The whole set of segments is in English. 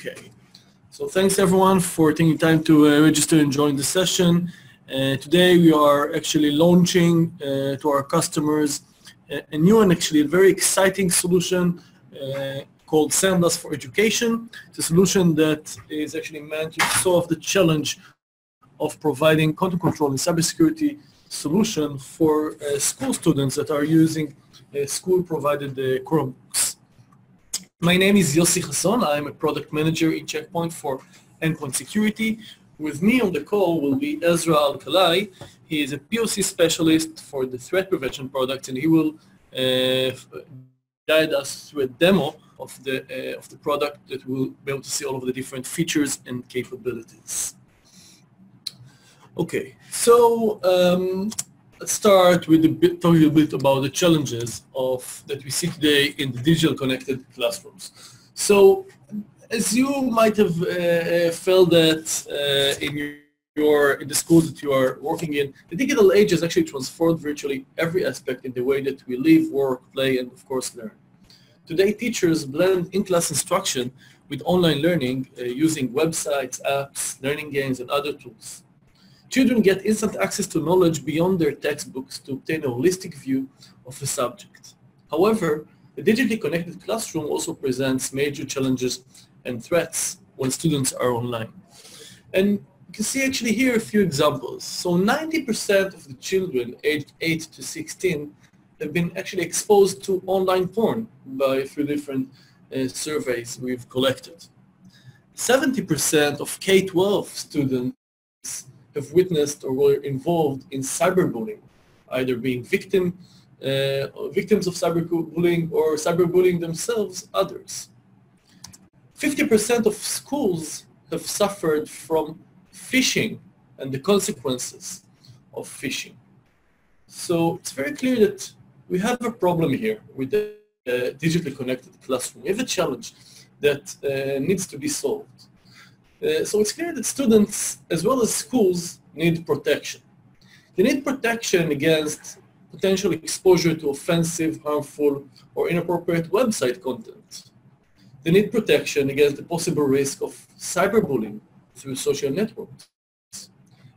Okay, so thanks everyone for taking time to register and join the session. Today we are actually launching to our customers a new and actually a very exciting solution called SandBlast for Education. It's a solution that is actually meant to solve the challenge of providing content control and cybersecurity solution for school students that are using school-provided Chromebooks. My name is Yossi Hasson. I'm a product manager in Checkpoint for endpoint security. With me on the call will be Ezra Al-Khalai. He is a POC specialist for the threat prevention product, and he will guide us through a demo of the product that we'll be able to see all of the different features and capabilities. Okay, so let's start with talking a bit about the challenges that we see today in the digital connected classrooms. So, as you might have felt that in the schools that you are working in, the digital age has actually transformed virtually every aspect in the way that we live, work, play, and of course learn. Today, teachers blend in-class instruction with online learning using websites, apps, learning games, and other tools. Children get instant access to knowledge beyond their textbooks to obtain a holistic view of a subject. However, the digitally connected classroom also presents major challenges and threats when students are online. And you can see actually here a few examples. So 90% of the children aged 8 to 16 have been actually exposed to online porn by a few different surveys we've collected. 70% of K-12 students have witnessed or were involved in cyberbullying, either being victims of cyberbullying or cyberbullying themselves others. 50% of schools have suffered from phishing and the consequences of phishing. So it's very clear that we have a problem here with the digitally connected classroom. We have a challenge that needs to be solved. So it's clear that students, as well as schools, need protection. They need protection against potential exposure to offensive, harmful, or inappropriate website content. They need protection against the possible risk of cyberbullying through social networks.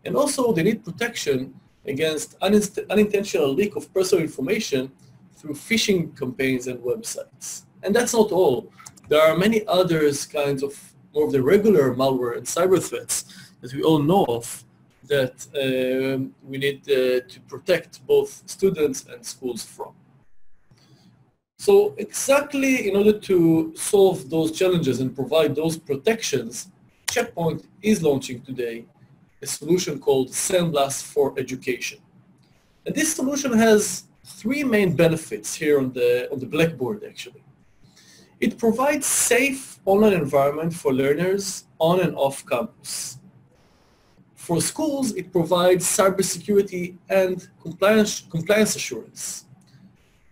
And also, they need protection against unintentional leak of personal information through phishing campaigns and websites. And that's not all. There are many others kinds of more of the regular malware and cyber threats that we all know of that we need to protect both students and schools from. So exactly in order to solve those challenges and provide those protections, Checkpoint is launching today a solution called SandBlast for Education. And this solution has three main benefits here on the blackboard actually. It provides safe online environment for learners on and off campus. For schools, it provides cybersecurity and compliance assurance.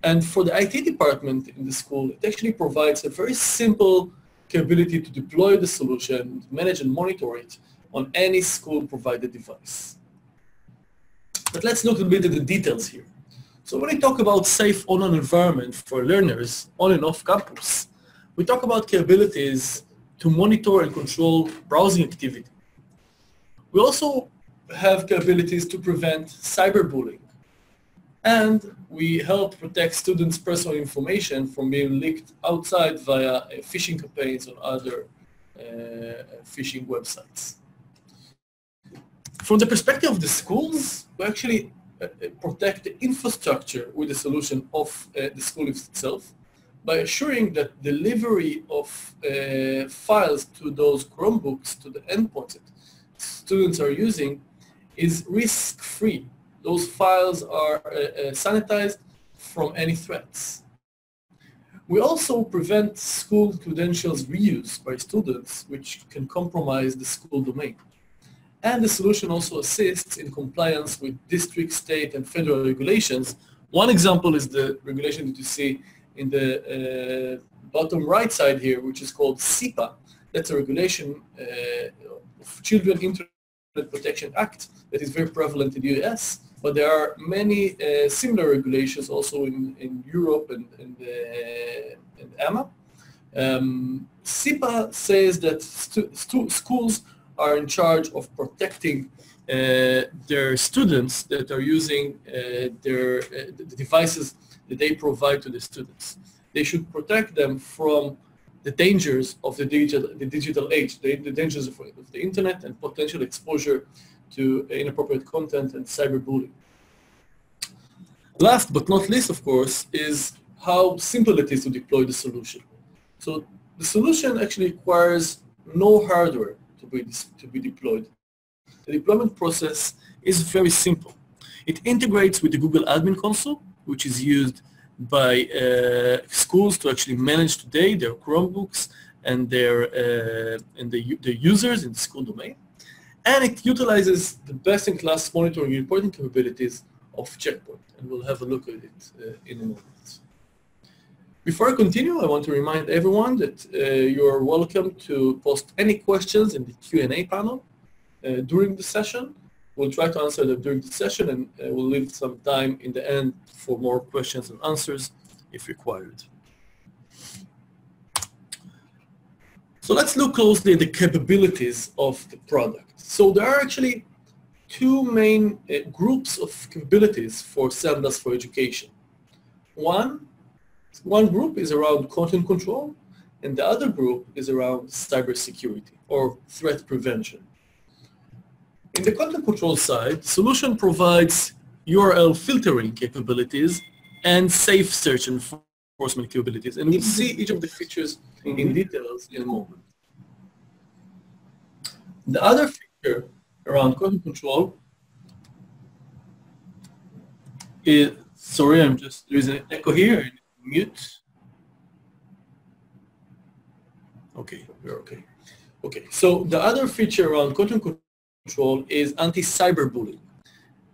And for the IT department in the school, it actually provides a very simple capability to deploy the solution, manage and monitor it on any school-provided device. But let's look a bit at the details here. So when we talk about safe online environment for learners on and off campus, we talk about capabilities to monitor and control browsing activity. We also have capabilities to prevent cyberbullying. And we help protect students' personal information from being leaked outside via phishing campaigns or other phishing websites. From the perspective of the schools, we actually protect the infrastructure with the solution of the school itself by assuring that delivery of files to those Chromebooks, to the endpoints that students are using, is risk-free. Those files are sanitized from any threats. We also prevent school credentials reuse by students, which can compromise the school domain. And the solution also assists in compliance with district, state, and federal regulations. One example is the regulation that you see in the bottom right side here, which is called CIPA. That's a regulation of Children Internet Protection Act that is very prevalent in the US, but there are many similar regulations also in Europe and AMA. SIPA says that schools are in charge of protecting their students that are using the devices that they provide to the students. They should protect them from the dangers of the digital age, the dangers of the internet and potential exposure to inappropriate content and cyberbullying. Last but not least, of course, is how simple it is to deploy the solution. So the solution actually requires no hardware to be deployed. The deployment process is very simple. It integrates with the Google Admin Console, which is used by schools to actually manage today their Chromebooks and the users in the school domain. And it utilizes the best-in-class monitoring and reporting capabilities of Checkpoint, and we'll have a look at it in a moment. Before I continue, I want to remind everyone that you're welcome to post any questions in the Q&A panel during the session. We'll try to answer them during the session, and we'll leave some time in the end for more questions and answers if required. So let's look closely at the capabilities of the product. So there are actually two main groups of capabilities for SandBlast for Education. One group is around content control, and the other group is around cybersecurity or threat prevention. In the content control side, the solution provides URL filtering capabilities and safe search enforcement capabilities. And we'll see each of the features in details in a moment. The other feature around content control is, sorry, there's an echo here. Mute. Okay, we're okay. Okay, so the other feature around content control is anti-cyberbullying.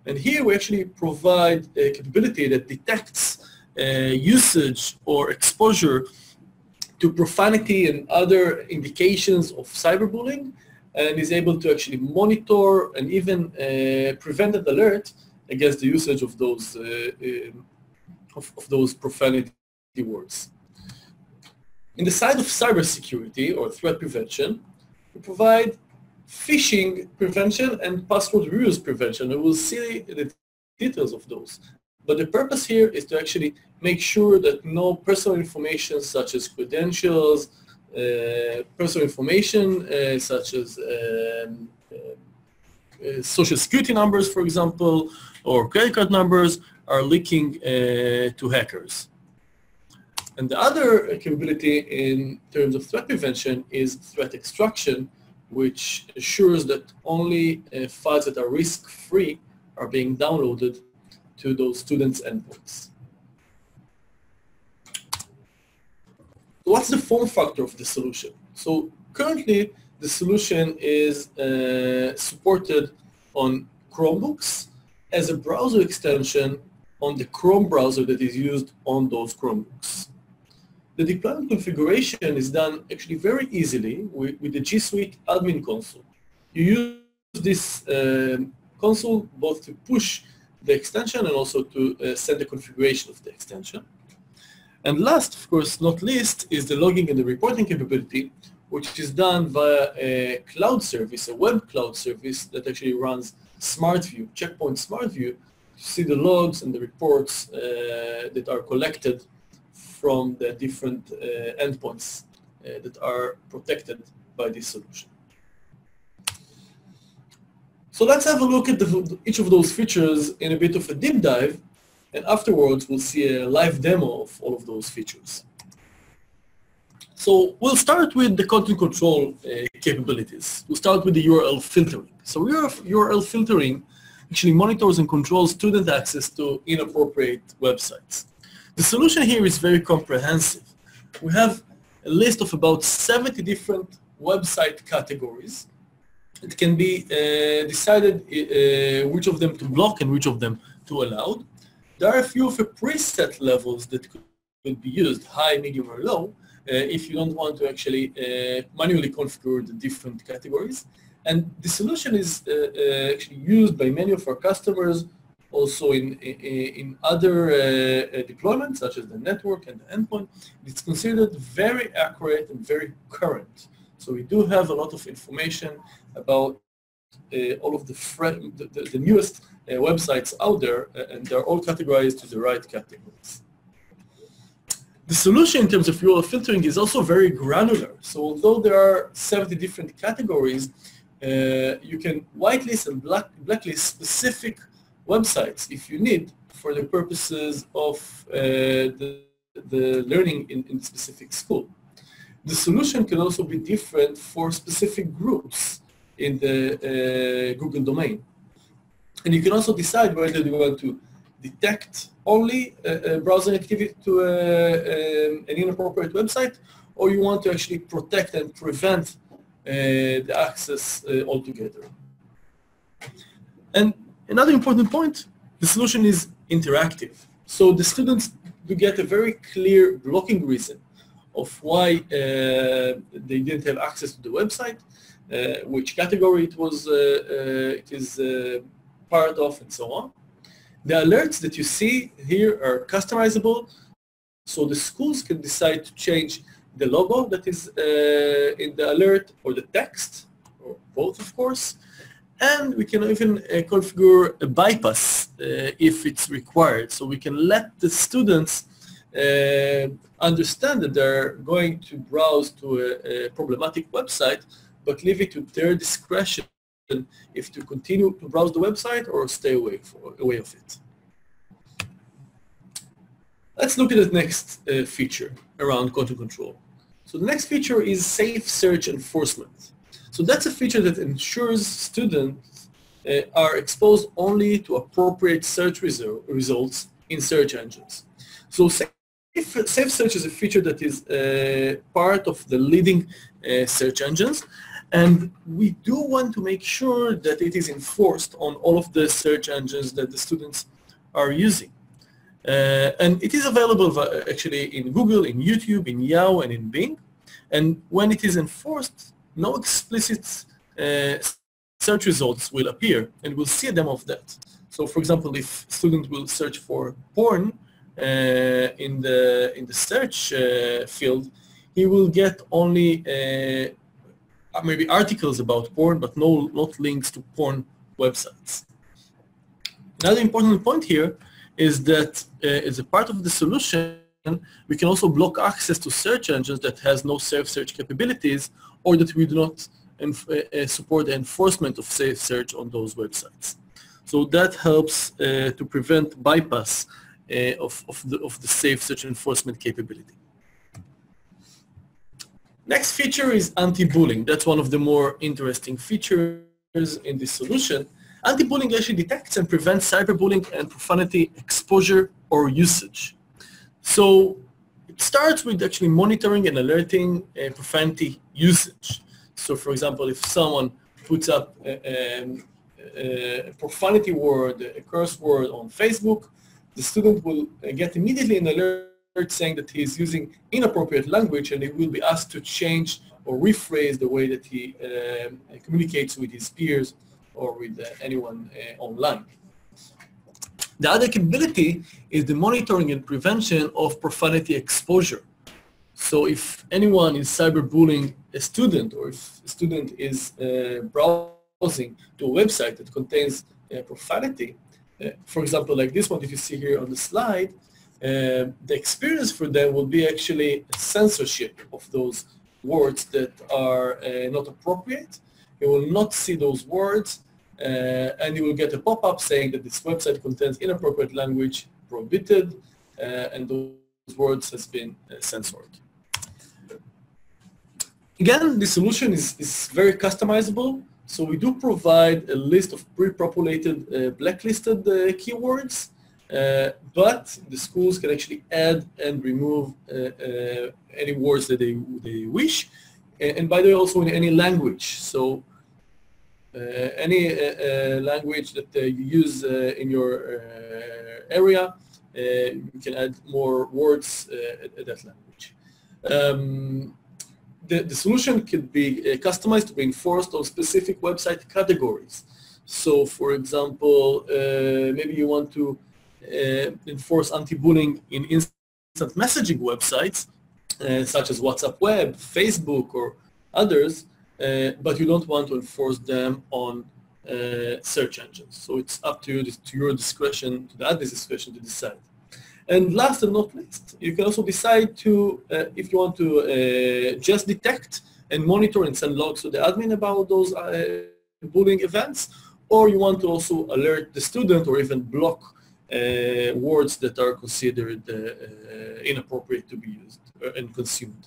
And here we actually provide a capability that detects usage or exposure to profanity and other indications of cyberbullying, and is able to actually monitor and even prevent an alert against the usage of those profanity words. In the side of cybersecurity or threat prevention, we provide phishing prevention and password reuse prevention, and we'll see the details of those. But the purpose here is to actually make sure that no personal information such as credentials, personal information such as social security numbers, for example, or credit card numbers are leaking to hackers. And the other capability in terms of threat prevention is threat extraction, which assures that only files that are risk-free are being downloaded to those students' endpoints. What's the form factor of the solution? So currently, the solution is supported on Chromebooks as a browser extension on the Chrome browser that is used on those Chromebooks. The deployment configuration is done actually very easily with the G Suite admin console. You use this console both to push the extension and also to send the configuration of the extension. And last, of course, not least, is the logging and the reporting capability, which is done via a cloud service, a web cloud service that actually runs SmartView, Checkpoint SmartView, to see the logs and the reports that are collected from the different endpoints that are protected by this solution. So let's have a look at each of those features in a bit of a deep dive, and afterwards we'll see a live demo of all of those features. So we'll start with the content control capabilities. We'll start with the URL filtering. So URL filtering actually monitors and controls student access to inappropriate websites. The solution here is very comprehensive. We have a list of about 70 different website categories. It can be decided which of them to block and which of them to allow. There are a few of the preset levels that could be used, high, medium, or low, if you don't want to actually manually configure the different categories. And the solution is actually used by many of our customers also in other deployments, such as the network and the endpoint. It's considered very accurate and very current. So we do have a lot of information about all of the newest websites out there, and they're all categorized to the right categories. The solution in terms of URL filtering is also very granular. So although there are 70 different categories, you can whitelist and blacklist specific websites if you need for the purposes of the learning in specific school. The solution can also be different for specific groups in the Google domain. And you can also decide whether you want to detect only browser activity to an inappropriate website, or you want to actually protect and prevent the access altogether. And another important point, the solution is interactive. So the students do get a very clear blocking reason of why they didn't have access to the website, which category it is part of, and so on. The alerts that you see here are customizable, so the schools can decide to change the logo that is in the alert, or the text, or both, of course. And we can even configure a bypass if it's required. So we can let the students understand that they're going to browse to a problematic website, but leave it to their discretion if to continue to browse the website or stay away of it. Let's look at the next feature around content control. So the next feature is safe search enforcement. So that's a feature that ensures students are exposed only to appropriate search results in search engines. So safe search is a feature that is part of the leading search engines, and we do want to make sure that it is enforced on all of the search engines that the students are using. And it is available actually in Google, in YouTube, in Yahoo, and in Bing. And when it is enforced, no explicit search results will appear, and we'll see a demo of that. So for example, if student will search for porn in the search field, he will get only maybe articles about porn, but not links to porn websites. Another important point here is that as a part of the solution, we can also block access to search engines that has no safe search capabilities, or that we do not support the enforcement of safe search on those websites. So that helps to prevent bypass of the safe search enforcement capability. Next feature is anti-bullying. That's one of the more interesting features in this solution. Anti-bullying actually detects and prevents cyberbullying and profanity exposure or usage. So it starts with actually monitoring and alerting profanity usage. So for example, if someone puts up a profanity word, a curse word on Facebook, the student will get immediately an alert saying that he is using inappropriate language, and he will be asked to change or rephrase the way that he communicates with his peers or with anyone online. The other capability is the monitoring and prevention of profanity exposure. So if anyone is cyberbullying a student, or if a student is browsing to a website that contains profanity, for example, like this one that you see here on the slide, the experience for them will be actually a censorship of those words that are not appropriate. You will not see those words, and you will get a pop-up saying that this website contains inappropriate language, prohibited, and those words has been censored. Again, the solution is very customizable. So we do provide a list of pre-populated blacklisted keywords, but the schools can actually add and remove any words that they wish, and by the way, also in any language. So any language that you use in your area, you can add more words at that language. The solution could be customized to be enforced on specific website categories. So for example, maybe you want to enforce anti-bullying in instant messaging websites, such as WhatsApp Web, Facebook, or others, but you don't want to enforce them on search engines. So it's up to you, to your discretion, to the admin's discretion to decide. And last but not least, you can also decide to, if you want to just detect and monitor and send logs to the admin about those bullying events, or you want to also alert the student or even block words that are considered inappropriate to be used and consumed.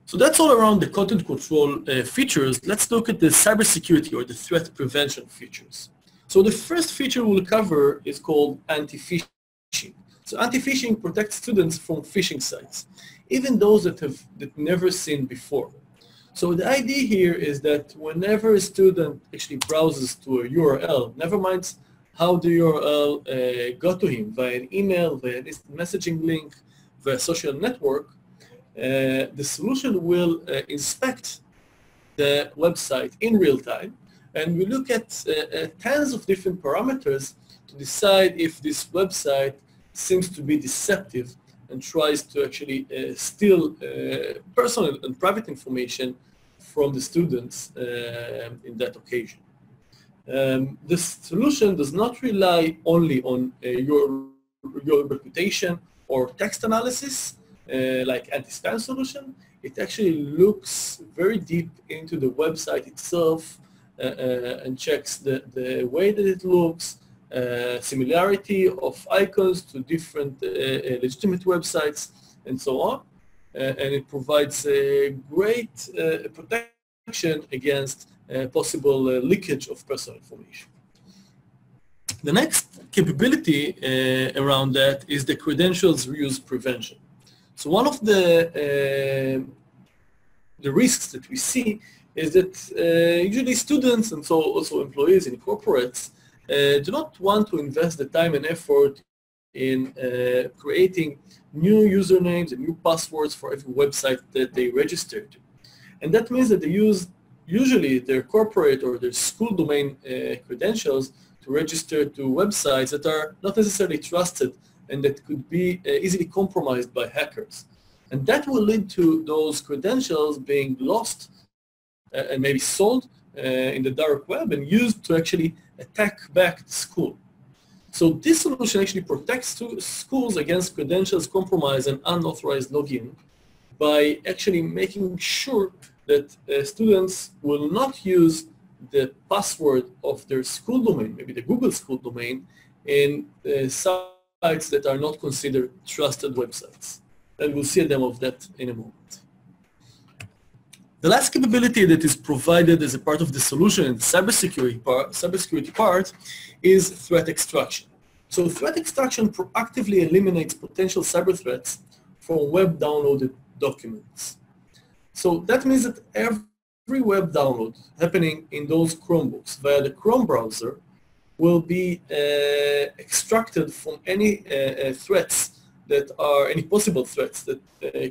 So that's all around the content control features. Let's look at the cybersecurity or the threat prevention features. So the first feature we'll cover is called anti-phishing. So anti-phishing protects students from phishing sites, even those that have never seen before. So the idea here is that whenever a student actually browses to a URL, never mind how the URL got to him, via an email, via an instant messaging link, via a social network, the solution will inspect the website in real time, and we look at tens of different parameters to decide if this website seems to be deceptive and tries to actually steal personal and private information from the students in that occasion. This solution does not rely only on your reputation or text analysis like anti-spam solution. It actually looks very deep into the website itself and checks the way that it looks, similarity of icons to different legitimate websites, and so on. And it provides a great protection against possible leakage of personal information. The next capability around that is the credentials reuse prevention. So one of the risks that we see is that usually students and so also employees in corporates do not want to invest the time and effort in creating new usernames and new passwords for every website that they register to. And that means that they use usually their corporate or their school domain credentials to register to websites that are not necessarily trusted and that could be easily compromised by hackers. And that will lead to those credentials being lost and maybe sold in the dark web and used to actually attack back the school. So this solution actually protects schools against credentials compromise and unauthorized login by actually making sure that students will not use the password of their school domain, maybe the Google school domain, in sites that are not considered trusted websites. And we'll see a demo of that in a moment. The last capability that is provided as a part of the solution in the cybersecurity part is threat extraction. So threat extraction proactively eliminates potential cyber threats from web downloaded documents. So that means that every web download happening in those Chromebooks via the Chrome browser will be extracted from any threats that are, any possible threats that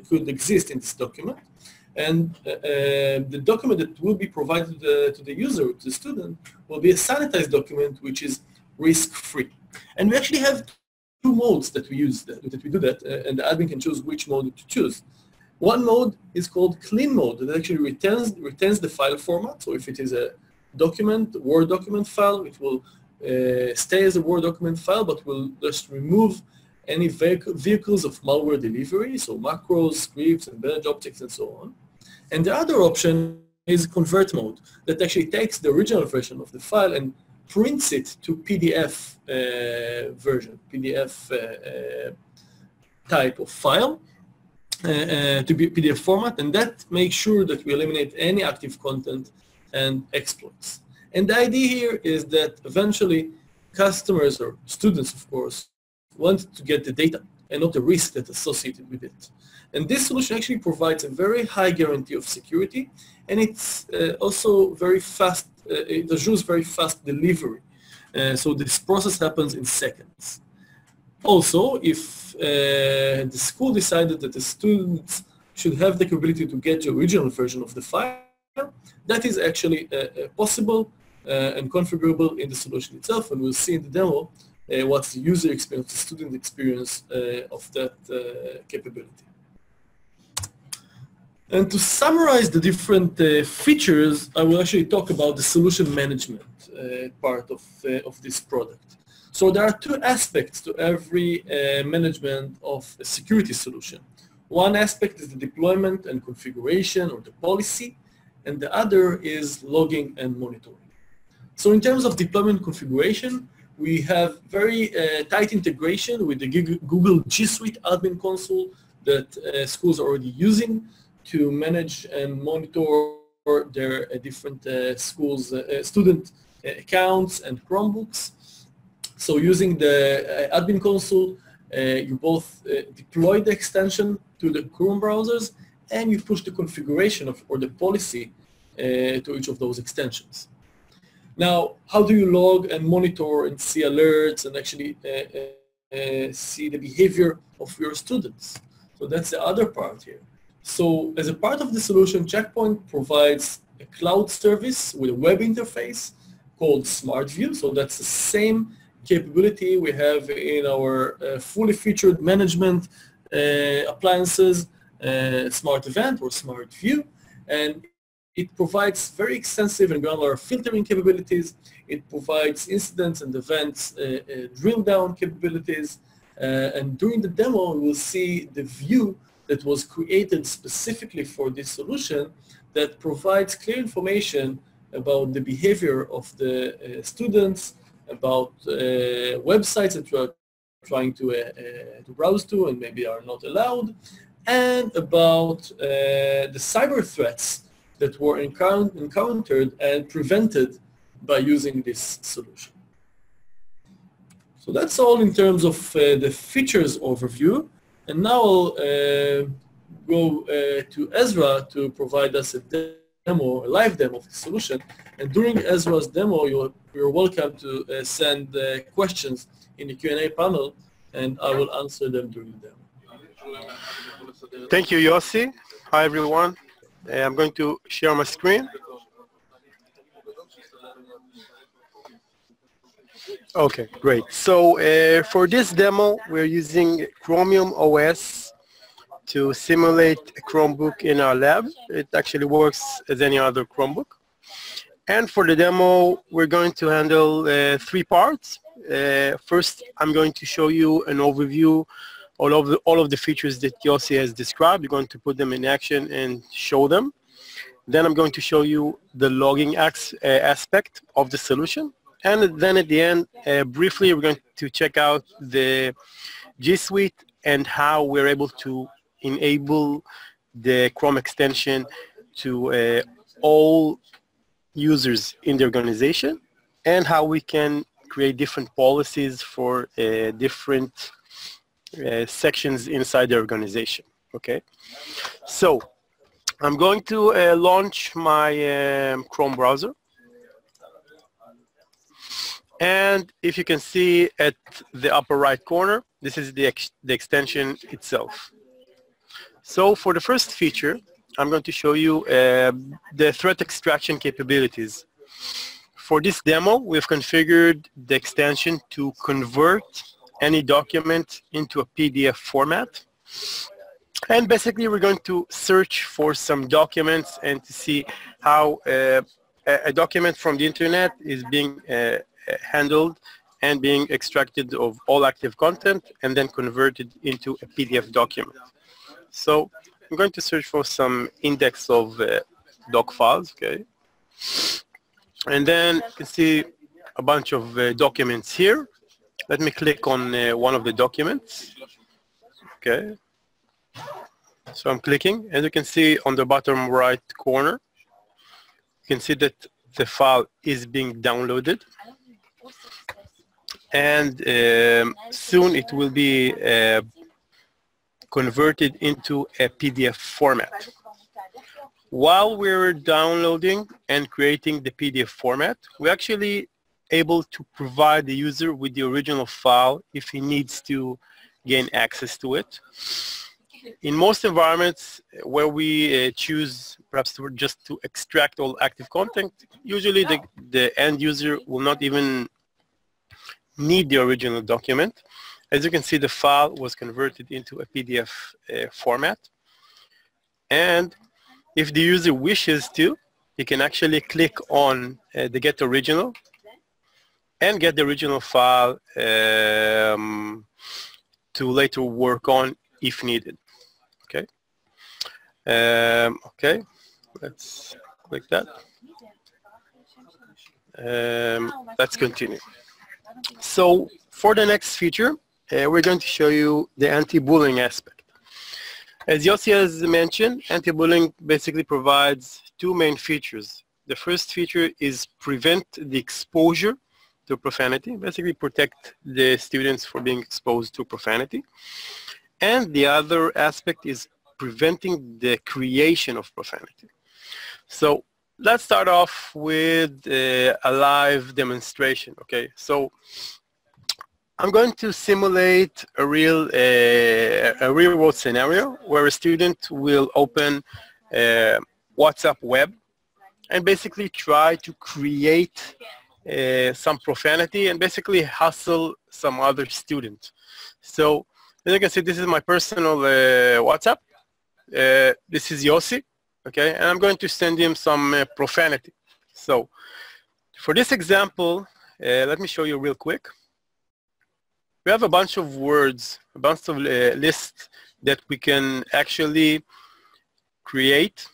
could exist in this document. And the document that will be provided to the user, to the student, will be a sanitized document which is risk-free. And we actually have two modes that we use, that we do that, and the admin can choose which mode to choose. One mode is called clean mode, that actually retains the file format. So if it is a document, Word document file, it will stay as a Word document file, but will just remove any vehicles of malware delivery, so macros, scripts, embedded objects, and so on. And the other option is convert mode, that actually takes the original version of the file and prints it to PDF version, PDF type of file, to be PDF format, and that makes sure that we eliminate any active content and exploits. And the idea here is that eventually customers or students, of course, want to get the data and not the risk that's associated with it. And this solution actually provides a very high guarantee of security, and it's also very fast, it assures very fast delivery. So this process happens in seconds. Also, if the school decided that the students should have the capability to get the original version of the file, that is actually possible and configurable in the solution itself, and we'll see in the demo what's the user experience, the student experience of that capability. And to summarize the different features, I will actually talk about the solution management part of this product. So there are two aspects to every management of a security solution. One aspect is the deployment and configuration or the policy, and the other is logging and monitoring. So in terms of deployment configuration, we have very tight integration with the Google G Suite admin console that schools are already using to manage and monitor their different schools' student accounts and Chromebooks. So using the admin console, you both deploy the extension to the Chrome browsers and you push the configuration of, or the policy to each of those extensions. Now, how do you log and monitor and see alerts and actually see the behavior of your students? So that's the other part here. So as a part of the solution, Checkpoint provides a cloud service with a web interface called SmartView. So that's the same capability we have in our fully featured management appliances, Smart Event or SmartView. And it provides very extensive and granular filtering capabilities. It provides incidents and events drill down capabilities. And during the demo, we'll see the view that was created specifically for this solution that provides clear information about the behavior of the students, about websites that you are trying to browse to and maybe are not allowed, and about the cyber threats that were encountered and prevented by using this solution. So that's all in terms of the features overview. And now I'll go to Ezra to provide us a demo, a live demo of the solution. And during Ezra's demo, you're welcome to send questions in the Q&A panel, and I will answer them during the demo. Thank you, Yossi. Hi, everyone. I'm going to share my screen. Okay, great. So for this demo, we're using Chromium OS to simulate a Chromebook in our lab. It actually works as any other Chromebook. And for the demo, we're going to handle 3 parts. First, I'm going to show you an overview of all of the features that Yossi has described. We're going to put them in action and show them. Then I'm going to show you the logging aspect of the solution. And then at the end, briefly, we're going to check out the G Suite and how we're able to enable the Chrome extension to all users in the organization, and how we can create different policies for different sections inside the organization. Okay, so I'm going to launch my Chrome browser. And if you can see at the upper right corner, this is the extension itself. So for the first feature, I'm going to show you the threat extraction capabilities. For this demo, we've configured the extension to convert any document into a PDF format. And basically, we're going to search for some documents and to see how a document from the internet is being handled and being extracted of all active content and then converted into a PDF document. So I'm going to search for some index of doc files, okay? And then you can see a bunch of documents here. Let me click on one of the documents, okay? So I'm clicking, and you can see on the bottom right corner, you can see that the file is being downloaded. And soon it will be converted into a PDF format. While we're downloading and creating the PDF format, we're actually able to provide the user with the original file if he needs to gain access to it. In most environments where we choose perhaps just to extract all active content, usually the end user will not even need the original document. As you can see, the file was converted into a PDF format. And if the user wishes to, he can actually click on the Get Original and get the original file to later work on if needed. Okay. Okay, let's click that. Let's continue. So for the next feature, we're going to show you the anti-bullying aspect. As Yossi has mentioned, anti-bullying basically provides two main features. The first feature is prevent the exposure to profanity, basically protect the students from being exposed to profanity. And the other aspect is preventing the creation of profanity. So let's start off with a live demonstration, okay? So I'm going to simulate a real world scenario where a student will open WhatsApp web and basically try to create some profanity and basically hustle some other student. So as you can see, this is my personal WhatsApp. This is Yossi, okay, and I'm going to send him some profanity. So for this example, let me show you real quick. We have a bunch of words, a bunch of lists that we can actually create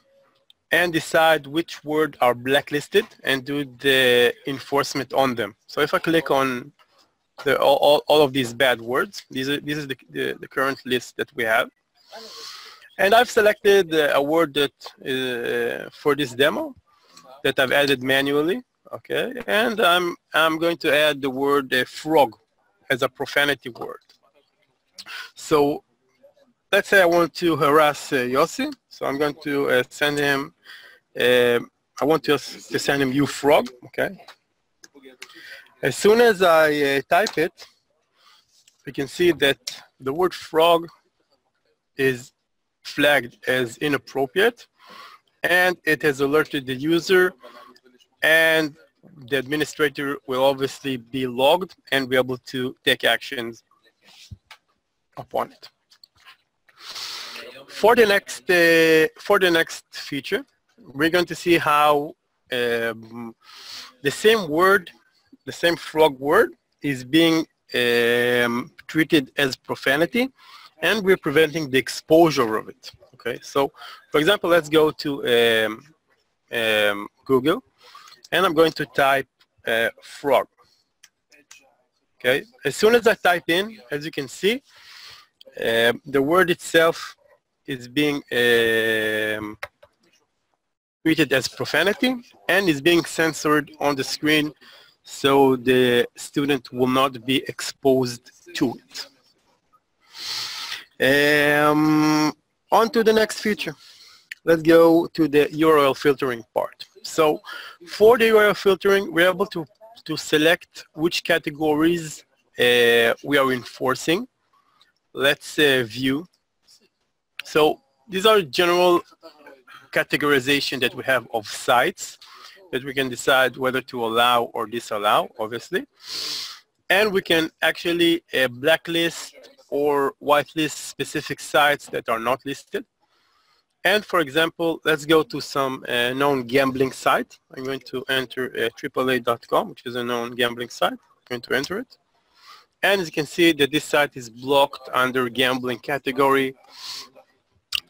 and decide which words are blacklisted and do the enforcement on them. So if I click on all of these bad words, this is the current list that we have. And I've selected a word that for this demo that I've added manually, okay? And I'm going to add the word frog as a profanity word. So let's say I want to harass Yossi. So I'm going to send him, I want to send him you frog, okay? As soon as I type it, we can see that the word frog is flagged as inappropriate, and it has alerted the user, and the administrator will obviously be logged and be able to take actions upon it. For the next feature, we're going to see how the same word, the same frog word, is being treated as profanity, and we're preventing the exposure of it. Okay, so for example, let's go to Google, and I'm going to type frog. Okay, as soon as I type in, as you can see, the word itself is being treated as profanity and is being censored on the screen, so the student will not be exposed to it. On to the next feature. Let's go to the URL filtering part. So for the URL filtering, we're able to select which categories we are enforcing. Let's view. So these are general categorization that we have of sites that we can decide whether to allow or disallow, obviously. And we can actually blacklist or whitelist specific sites that are not listed. And for example, let's go to some known gambling site. I'm going to enter AAA.com, which is a known gambling site. I'm going to enter it. And as you can see that this site is blocked under gambling category,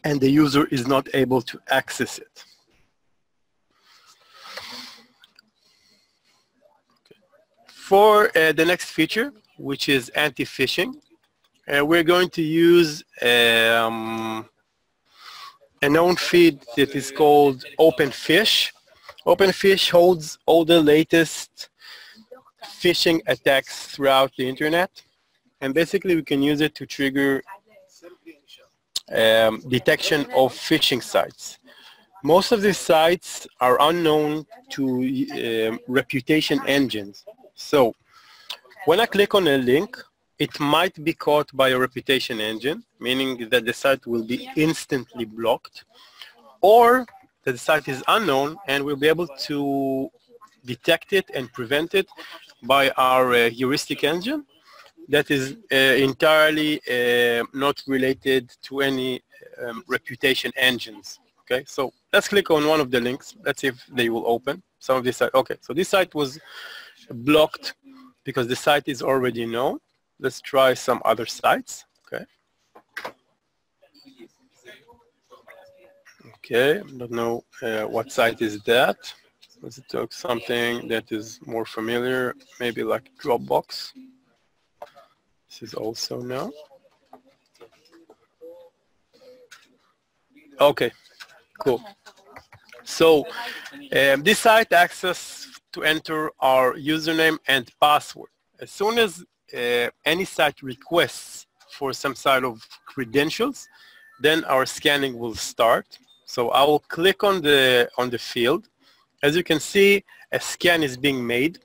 and the user is not able to access it. For the next feature, which is anti-phishing, we're going to use a known feed that is called OpenFish. OpenFish holds all the latest phishing attacks throughout the internet, and basically we can use it to trigger detection of phishing sites. Most of these sites are unknown to reputation engines. So when I click on a link, it might be caught by a reputation engine, meaning that the site will be instantly blocked, or that the site is unknown, and we'll be able to detect it and prevent it by our heuristic engine that is entirely not related to any reputation engines. Okay, so let's click on one of the links. Let's see if they will open. Some of this site. Okay, so this site was blocked because the site is already known. Let's try some other sites. Okay. Okay, I don't know what site is that. Let's talk something that is more familiar, maybe like Dropbox. This is also no. Okay, cool. So this site asks us to enter our username and password. As soon as any site requests for some sort of credentials, then our scanning will start. So I will click on the field. As you can see, a scan is being made,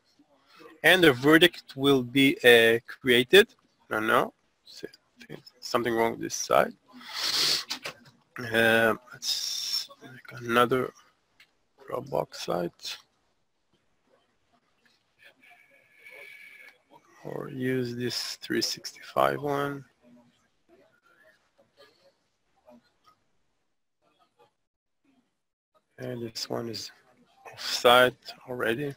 and a verdict will be created. No, something wrong with this side. Let's make another Dropbox site, or use this 365 one. And this one is off-site already.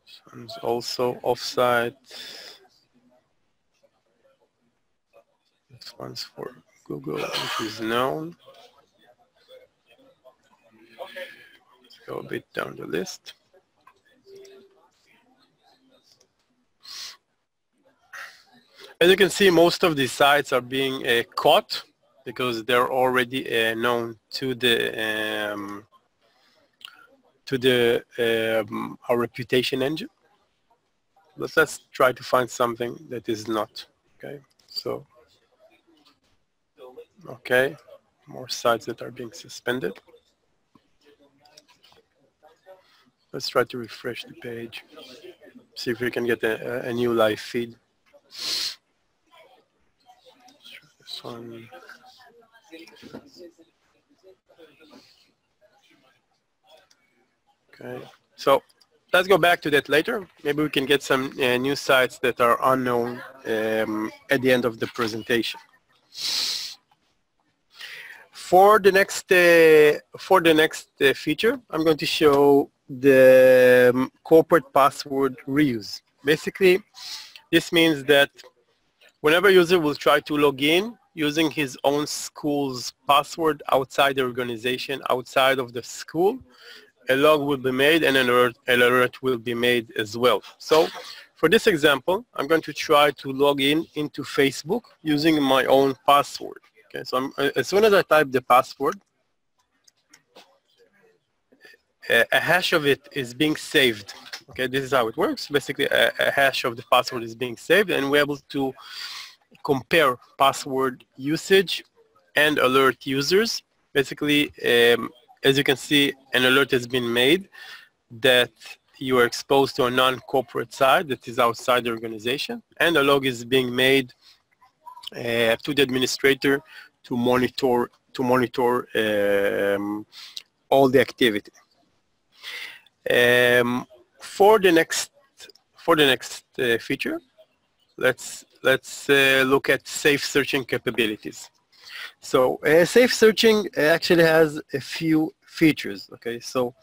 This one's also off-site. This one's for Google, which is known. Let's go a bit down the list. As you can see, most of these sites are being caught because they're already known to our reputation engine. Let's try to find something that is not. Okay, so okay, more sites that are being suspended. Let's try to refresh the page, see if we can get a new live feed. This one. Okay, so let's go back to that later. Maybe we can get some new sites that are unknown at the end of the presentation. For the next feature, I'm going to show the corporate password reuse. Basically, this means that whenever a user will try to log in using his own school's password outside the organization, outside of the school, a log will be made and an alert will be made as well. So for this example, I'm going to try to log into Facebook using my own password. Okay, so as soon as I type the password, a hash of it is being saved. Okay, this is how it works. Basically, a hash of the password is being saved, and we're able to compare password usage and alert users. Basically, as you can see, an alert has been made that you are exposed to a non-corporate site that is outside the organization, and a log is being made to the administrator to monitor all the activity. For the next feature, let's look at safe searching capabilities. So safe searching actually has a few features. Okay, so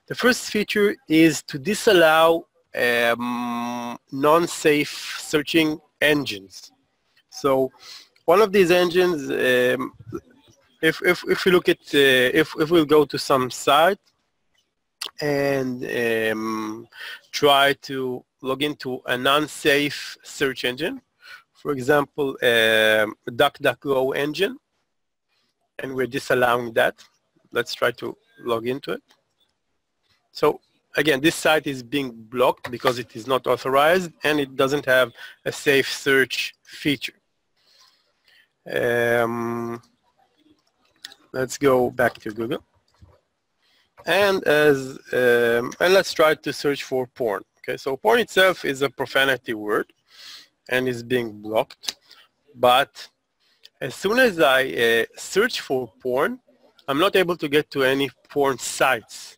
the first feature is to disallow non-safe searching engines. So one of these engines, if we look at if we'll go to some site and try to log into a non-safe search engine, for example, DuckDuckGo engine, and we're disallowing that. Let's try to log into it. So again, this site is being blocked because it is not authorized and it doesn't have a safe search feature. Let's go back to Google, and let's try to search for porn. Okay, so porn itself is a profanity word and is being blocked, but As soon as I search for porn, I'm not able to get to any porn sites.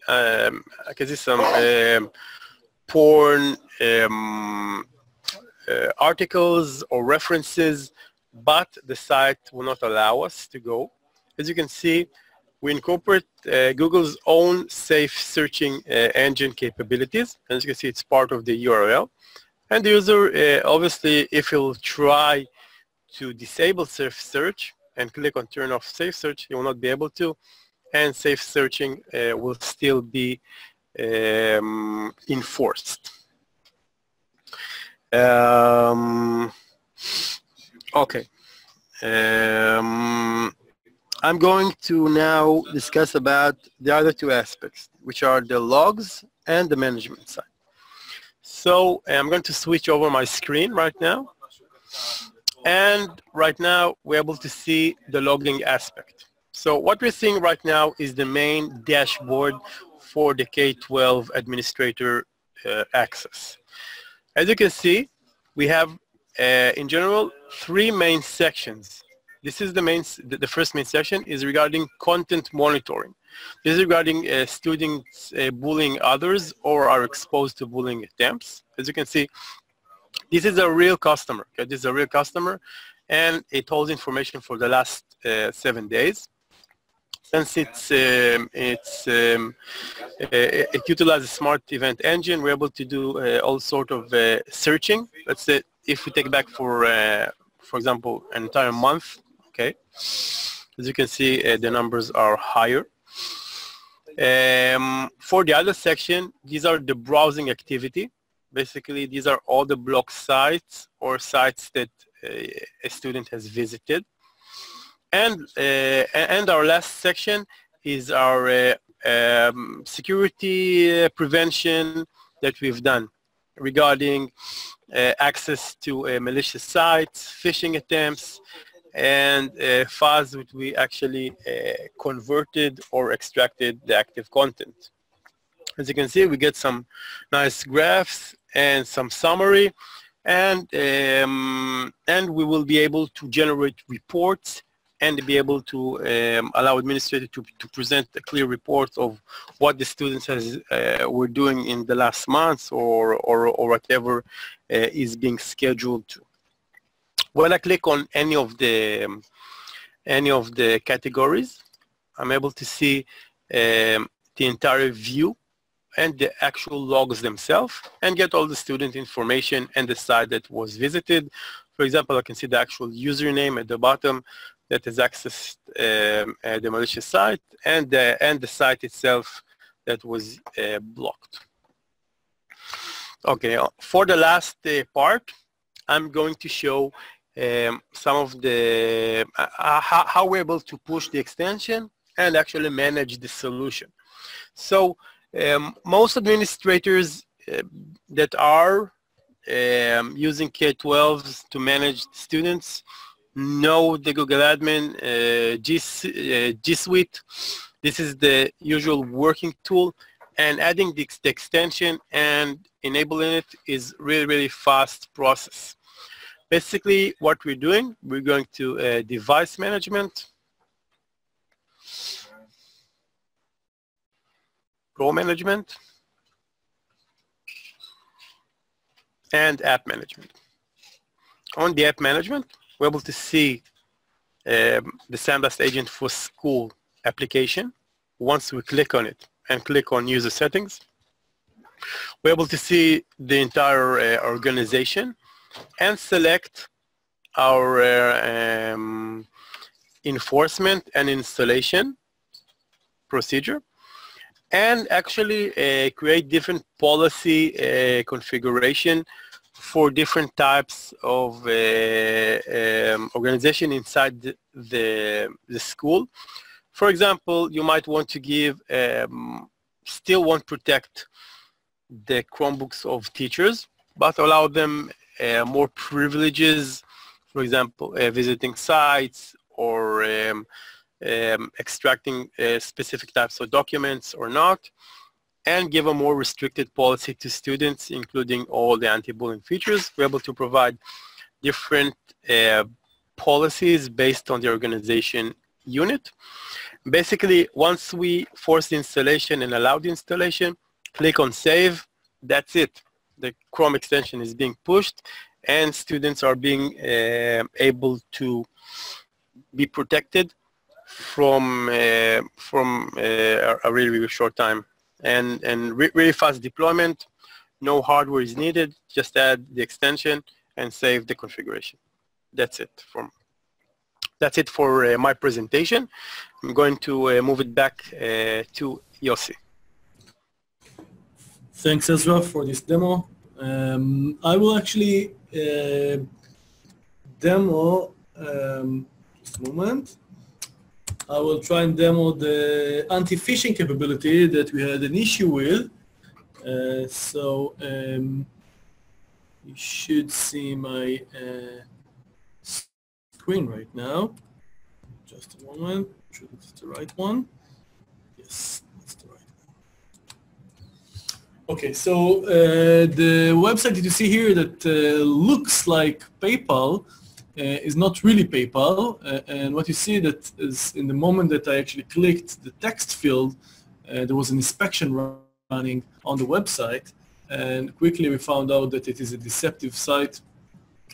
I can see some porn articles or references, but the site will not allow us to go. As you can see, we incorporate Google's own safe searching engine capabilities. As you can see, it's part of the URL. And the user, obviously, if he'll try to disable safe search and click on turn off safe search, he will not be able to, and safe searching will still be enforced. Okay. I'm going to now discuss about the other two aspects, which are the logs and the management side. So I'm going to switch over my screen right now. And right now, we're able to see the logging aspect. So what we're seeing right now is the main dashboard for the K-12 administrator access. As you can see, we have, in general, three main sections. This is the first main section is regarding content monitoring. This is regarding students bullying others or are exposed to bullying attempts. As you can see, this is a real customer. Okay? This is a real customer, and it holds information for the last 7 days. Since it utilizes smart event engine, we're able to do all sort of searching. Let's say if we take back for example, an entire month. Okay, as you can see, the numbers are higher. For the other section, these are the browsing activity. Basically, these are all the blocked sites or sites that a student has visited. And our last section is our security prevention that we've done regarding access to malicious sites, phishing attempts, and files which we actually converted or extracted the active content. As you can see, we get some nice graphs and some summary, and we will be able to generate reports and be able to allow administrators to present a clear report of what the students were doing in the last months or whatever is being scheduled to. When I click on any of the categories, I'm able to see the entire view and the actual logs themselves and get all the student information and the site that was visited. For example, I can see the actual username at the bottom that has accessed the malicious site and the site itself that was blocked. Okay, for the last part, I'm going to show some of the how we're able to push the extension and actually manage the solution. So most administrators that are using K-12s to manage students know the Google Admin G Suite. This is the usual working tool, and adding the extension and enabling it is really fast process. Basically, what we're doing, we're going to device management, Pro management, and app management. On the app management, we're able to see the SandBlast agent for school application. Once we click on it and click on user settings, we're able to see the entire organization and select our enforcement and installation procedure, and actually create different policy configuration for different types of organization inside the school. For example, you might want to give, still want to protect the Chromebooks of teachers, but allow them more privileges, for example, visiting sites or extracting specific types of documents or not, and give a more restricted policy to students, including all the anti-bullying features. We're able to provide different policies based on the organization unit. Basically, once we force the installation and allow the installation, click on save, that's it. The Chrome extension is being pushed and students are being able to be protected from a really, really short time. And really fast deployment, no hardware is needed, just add the extension and save the configuration. That's it for my presentation. I'm going to move it back to Yossi. Thanks, Ezra, for this demo. I will actually demo, just a moment. I will try and demo the anti-phishing capability that we had an issue with. You should see my screen right now. Just a moment. Sure it's the right one. Yes, that's the right one. Okay, so the website that you see here that looks like PayPal is not really PayPal, and what you see that is in the moment that I actually clicked the text field, there was an inspection running on the website, and quickly we found out that it is a deceptive site.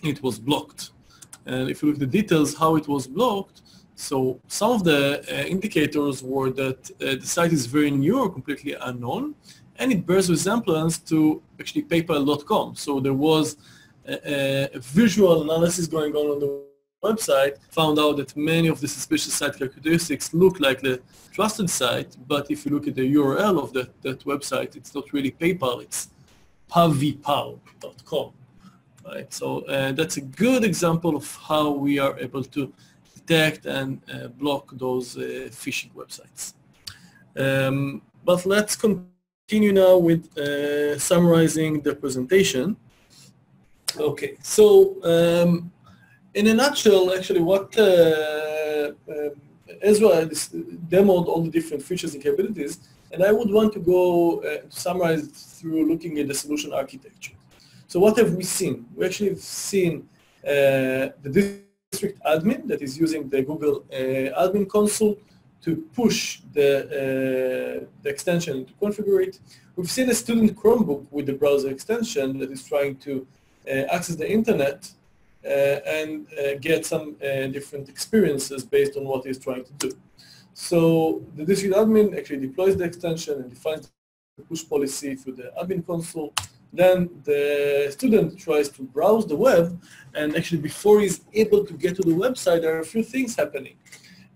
It was blocked. And if you look at the details how it was blocked, so some of the indicators were that the site is very new or completely unknown, and it bears resemblance to actually PayPal.com. So there was a visual analysis going on the website, found out that many of the suspicious site characteristics look like the trusted site, but if you look at the URL of that website, it's not really PayPal, it's pavipal.com. Right? So that's a good example of how we are able to detect and block those phishing websites. But let's continue now with summarizing the presentation. Okay, so in a nutshell, actually what Ezra demoed all the different features and capabilities, and I would want to go summarize it through looking at the solution architecture. So what have we seen? We actually have seen the district admin that is using the Google admin console to push the extension and to configure it. We've seen a student Chromebook with the browser extension that is trying to access the internet and get some different experiences based on what he's trying to do. So the district admin actually deploys the extension and defines the push policy through the admin console. Then the student tries to browse the web, and actually before he's able to get to the website, there are a few things happening.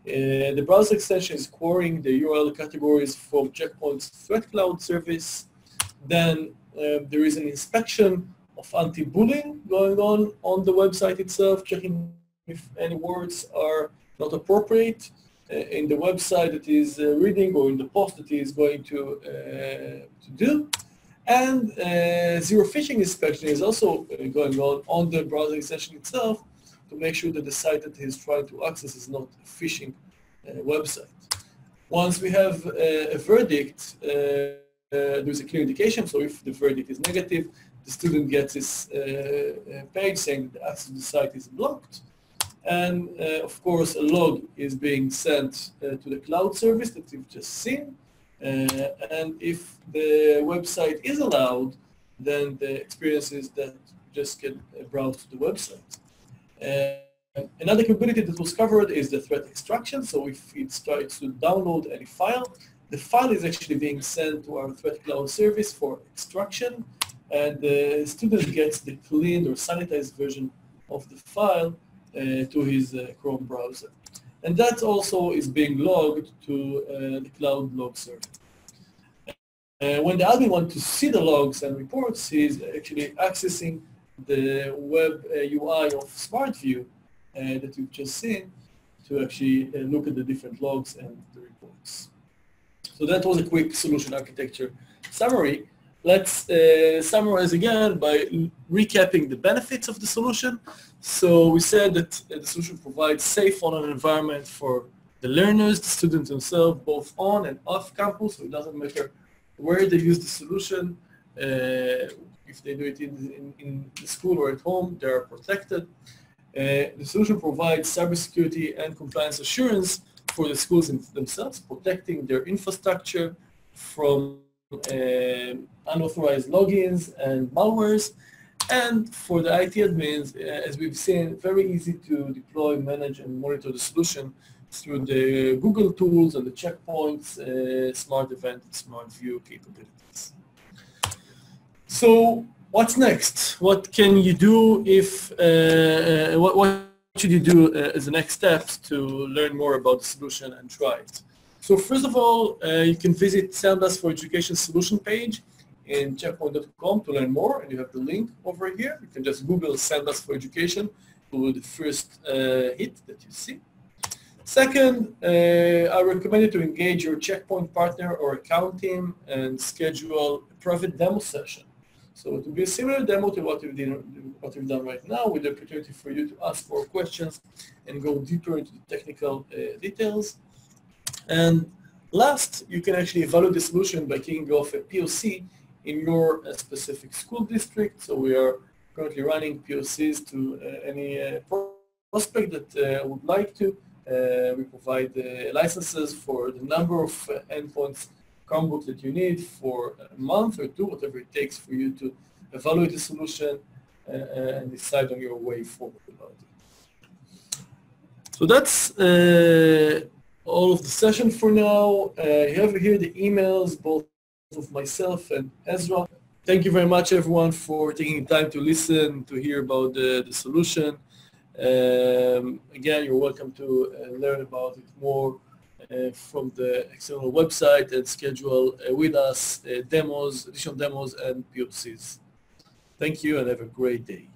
The browser extension is querying the URL categories from Checkpoint's threat cloud service. Then there is an inspection of anti-bullying going on the website itself, checking if any words are not appropriate in the website that is reading or in the post that he is going to do. And zero phishing inspection is also going on the browser extension itself to make sure that the site that he's trying to access is not a phishing website. Once we have a verdict, there's a clear indication. So if the verdict is negative, the student gets this page saying that access to the site is blocked. And of course, a log is being sent to the cloud service that we've just seen. And if the website is allowed, then the experience is that just can browse to the website. Another capability that was covered is the threat extraction. So if it tries to download any file, the file is actually being sent to our threat cloud service for extraction, and the student gets the cleaned or sanitized version of the file to his Chrome browser. And that also is being logged to the cloud log server. When the admin wants to see the logs and reports, he's actually accessing the web UI of SmartView that you've just seen to actually look at the different logs and the reports. So that was a quick solution architecture summary. Let's summarize again by recapping the benefits of the solution. So we said that the solution provides safe online environment for the learners, the students themselves, both on and off campus. So it doesn't matter where they use the solution. If they do it in the school or at home, they are protected. The solution provides cybersecurity and compliance assurance for the schools themselves, protecting their infrastructure from unauthorized logins and malwares. And for the IT admins, as we've seen, very easy to deploy, manage, and monitor the solution through the Google tools and the checkpoints, smart event, and smart view capabilities. So what's next? What can you do if, what should you do as the next steps to learn more about the solution and try it? So first of all, you can visit SandBlast for Education solution page in checkpoint.com to learn more, and you have the link over here. You can just Google SandBlast for Education to the first hit that you see. Second, I recommend you to engage your checkpoint partner or account team and schedule a private demo session. So it will be a similar demo to what we've done right now, with the opportunity for you to ask more questions and go deeper into the technical details. And last, you can actually evaluate the solution by kicking off a POC in your specific school district. So we are currently running POCs to any prospect that would like to. We provide licenses for the number of endpoints Chromebook that you need for a month or two, whatever it takes for you to evaluate the solution and decide on your way forward about it. So that's all of the session for now. You have here the emails, both of myself and Ezra. Thank you very much, everyone, for taking time to listen, to hear about the solution. Again, you're welcome to learn about it more from the external website and schedule with us demos, additional demos and POCs. Thank you and have a great day.